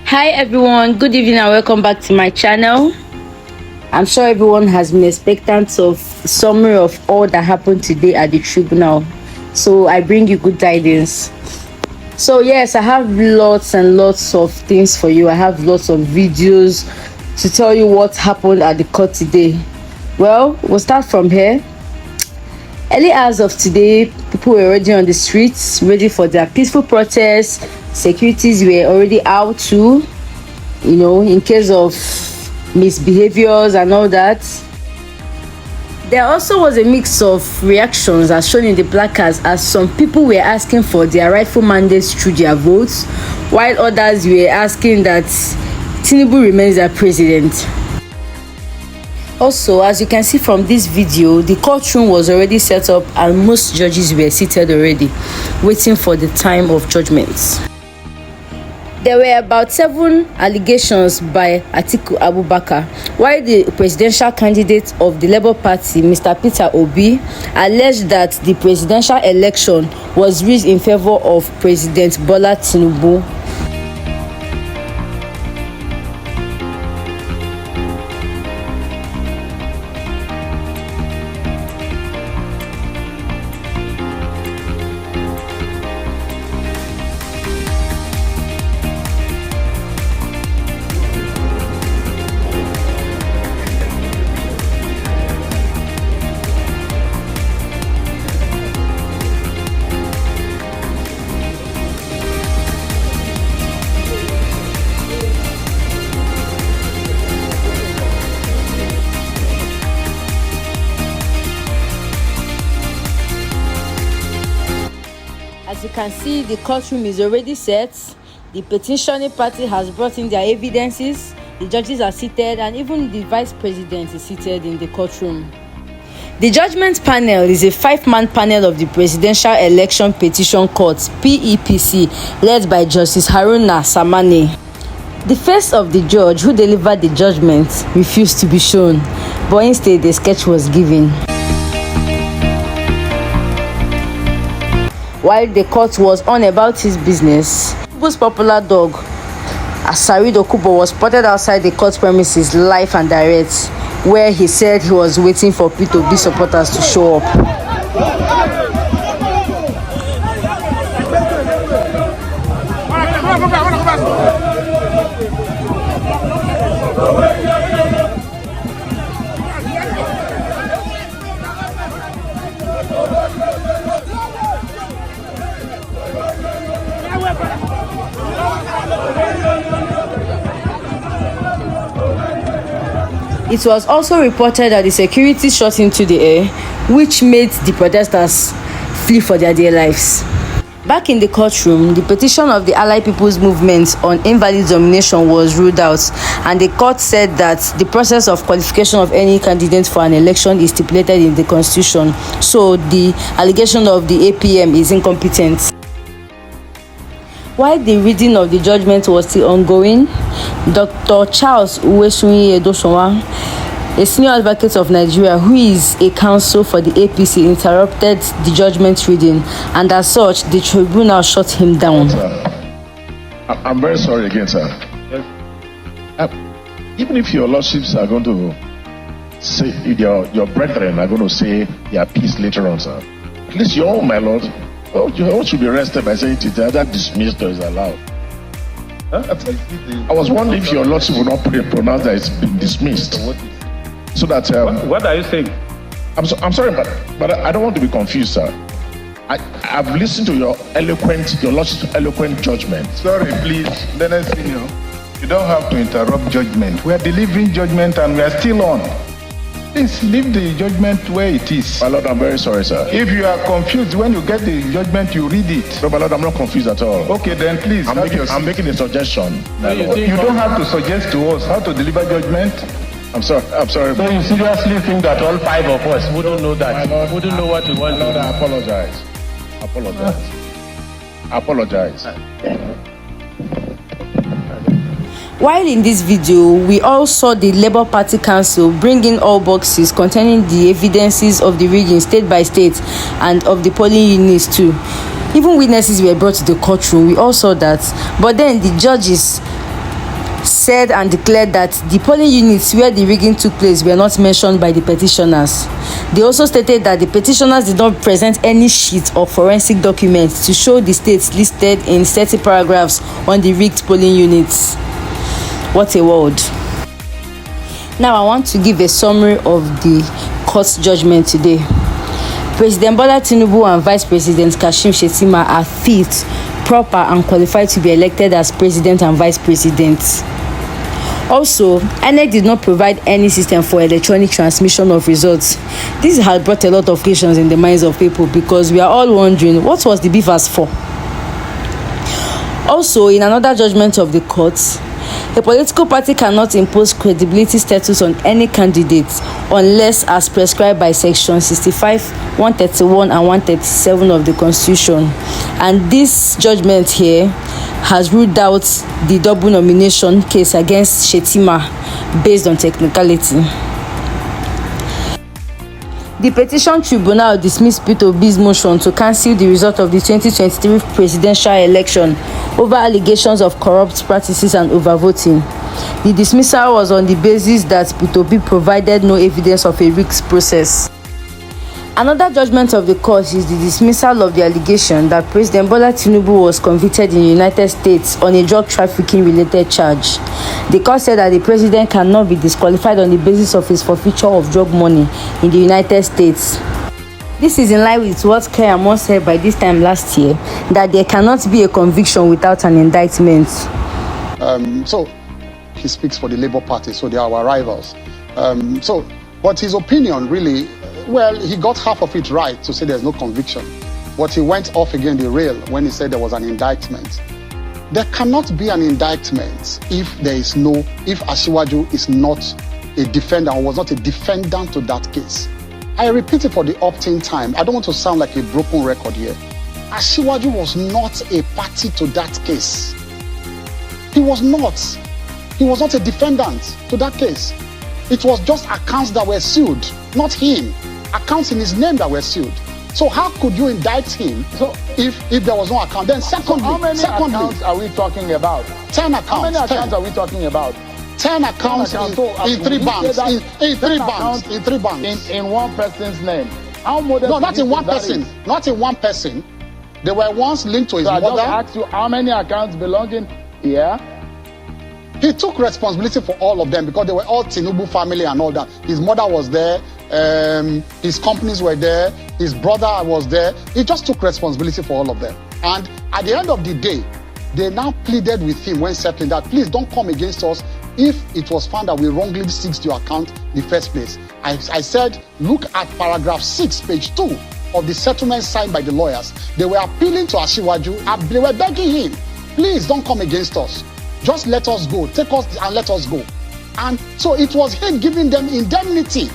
Hi everyone, good evening and welcome back to my channel. I'm sure everyone has been expectant of a summary of all that happened today at the tribunal, so I bring you good tidings. So yes, I have lots and lots of things for you. I have lots of videos to tell you what happened at the court today. Well, we'll start from here. Early hours of today, people were already on the streets, ready for their peaceful protest. Securities were already out too, in case of misbehaviors and all that. There also was a mix of reactions as shown in the placards, as some people were asking for their rightful mandates through their votes, while others were asking that Tinubu remains their president. Also, as you can see from this video, the courtroom was already set up and most judges were seated already, waiting for the time of judgment. There were about 7 allegations by Atiku Abubakar, while the presidential candidate of the Labour Party, Mr. Peter Obi, alleged that the presidential election was rigged in favour of President Bola Tinubu. As you can see, the courtroom is already set. The petitioning party has brought in their evidences. The judges are seated and even the vice president is seated in the courtroom. The judgment panel is a 5-man panel of the Presidential Election Petition Court, PEPC, led by Justice Haruna Samani. The face of the judge who delivered the judgment refused to be shown, but instead a sketch was given. While the court was on about his business, Tinubu's popular dog, Asari Dokubo, was spotted outside the court premises live and direct, where he said he was waiting for P2B supporters to show up. It was also reported that the security shot into the air, which made the protesters flee for their dear lives. Back in the courtroom, the petition of the Allied People's Movement on invalid domination was ruled out, and the court said that the process of qualification of any candidate for an election is stipulated in the constitution, so the allegation of the APM is incompetent. While the reading of the judgment was still ongoing, Dr. Charles Uwesunyi Edosonwa, a senior advocate of Nigeria who is a counsel for the APC, interrupted the judgment reading, and as such, the tribunal shut him down. I'm very sorry again, sir. Yes. Even if your lordships are going to say, your brethren are going to say their piece later on, sir, at least you all, my lord, you all should be arrested by saying it either dismissed or is allowed. I was wondering if your lordship would not pronounce that it's been dismissed. So that what are you saying? I'm sorry, but I don't want to be confused, sir. I've listened to your lordship's eloquent judgment. Sorry, please, Dennis Senior. You don't have to interrupt judgment. We are delivering judgment and we are still on. Please leave the judgment where it is. My lord, I'm very sorry, sir. If you are confused, when you get the judgment, you read it. No, my lord, I'm not confused at all. Okay, then please. I'm making a suggestion. You don't have to suggest to us how to deliver judgment. I'm sorry. So you seriously think that all 5 of us wouldn't know that? Lord, wouldn't know what we want? My lord, I apologize. While in this video, we all saw the Labour Party Council bring in all boxes containing the evidences of the rigging state by state and of the polling units too. Even witnesses were brought to the courtroom. We all saw that. But then the judges said and declared that the polling units where the rigging took place were not mentioned by the petitioners. They also stated that the petitioners did not present any sheet or forensic documents to show the states listed in 30 paragraphs on the rigged polling units. What a world. Now I want to give a summary of the court's judgment today. President Bola Tinubu and Vice President Kashim Shettima are fit, proper and qualified to be elected as President and Vice President. Also, INEC did not provide any system for electronic transmission of results. This has brought a lot of questions in the minds of people because we are all wondering what was the beef as for. Also, in another judgment of the court, a political party cannot impose credibility status on any candidate unless as prescribed by Section 65, 131 and 137 of the Constitution. And this judgment here has ruled out the double nomination case against Shettima based on technicality. The petition tribunal dismissed P2B's motion to cancel the result of the 2023 presidential election over allegations of corrupt practices and overvoting. The dismissal was on the basis that P2B provided no evidence of a rigged process. Another judgment of the court is the dismissal of the allegation that President Bola Tinubu was convicted in the United States on a drug trafficking related charge. The court said that the president cannot be disqualified on the basis of his forfeiture of drug money in the United States. This is in line with what Keyamo said by this time last year, that there cannot be a conviction without an indictment. So he speaks for the Labour Party, so they are our rivals. But his opinion really, well, he got half of it right to say there's no conviction. But he went off again the rail when he said there was an indictment. There cannot be an indictment if Asiwaju is not a defendant or was not a defendant to that case. I repeat it for the opt-in time. I don't want to sound like a broken record here. Asiwaju was not a party to that case. He was not. He was not a defendant to that case. It was just accounts that were sued, not him. Accounts in his name that were sued. So how could you indict him if there was no account? Then secondly, how many accounts are we talking about? 10 accounts. How many accounts are we talking about? 10 accounts in 3 banks. In 3 banks. In one person's name. How modern? No, not in one person. Not in one person. They were once linked to his mother. I just asked you how many accounts belonging here. He took responsibility for all of them because they were all Tinubu family and all that. His mother was there, his companies were there, his brother was there. He just took responsibility for all of them. And at the end of the day, they now pleaded with him when settling that, please don't come against us if it was found that we wrongly seized your account in the first place. I said, look at paragraph 6, page 2 of the settlement signed by the lawyers. They were appealing to Asiwaju. They were begging him, please don't come against us. Just let us go. Take us and let us go. And so it was him giving them indemnity.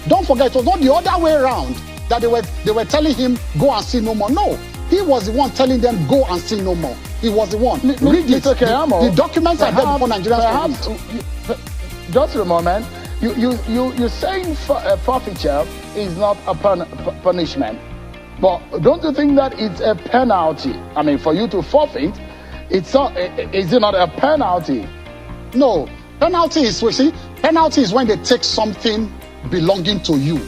Don't forget, it was not the other way around that they were telling him, go and sin no more. No, he was the one telling them, go and sin no more. He was the one. Read it. The documents are there before Nigerians. Just a moment. You're saying forfeiture is not a punishment. But don't you think that it's a penalty? I mean, for you to forfeit, is it not a penalty? No, penalty is when they take something belonging to you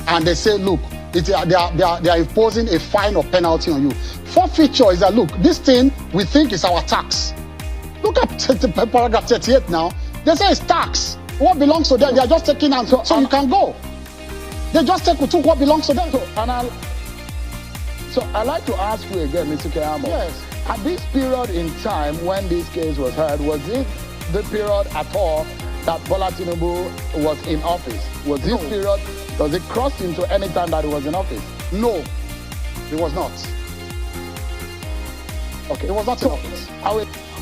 and they say, look, they are imposing a fine or penalty on you. Forfeiture is that, look, this thing we think is our tax. Look at paragraph 38 now. They say it's tax. What belongs to them, they are just taking out, so you can go. They just took what belongs to them. So I'd like to ask you again, Mr. Keyamo. Yes. At this period in time when this case was heard, was it the period at all that Bola Tinubu was in office? Was this period, does it cross into any time that he was in office? No, it was not. Okay, it was not in office.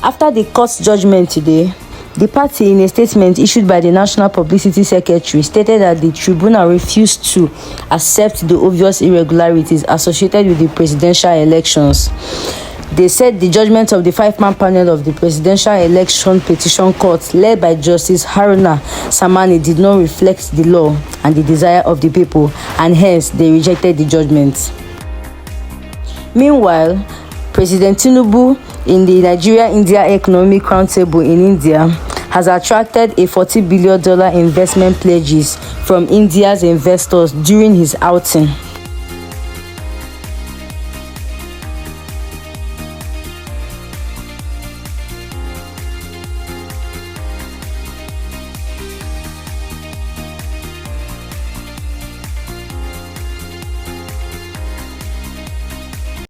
After the court's judgment today, the party, in a statement issued by the National Publicity Secretary, stated that the tribunal refused to accept the obvious irregularities associated with the presidential elections. They said the judgment of the 5-man panel of the Presidential Election Petition Court, led by Justice Haruna Samani, did not reflect the law and the desire of the people, and hence they rejected the judgment. Meanwhile, President Tinubu, in the Nigeria-India Economic Roundtable in India, has attracted a $40 billion investment pledges from India's investors during his outing.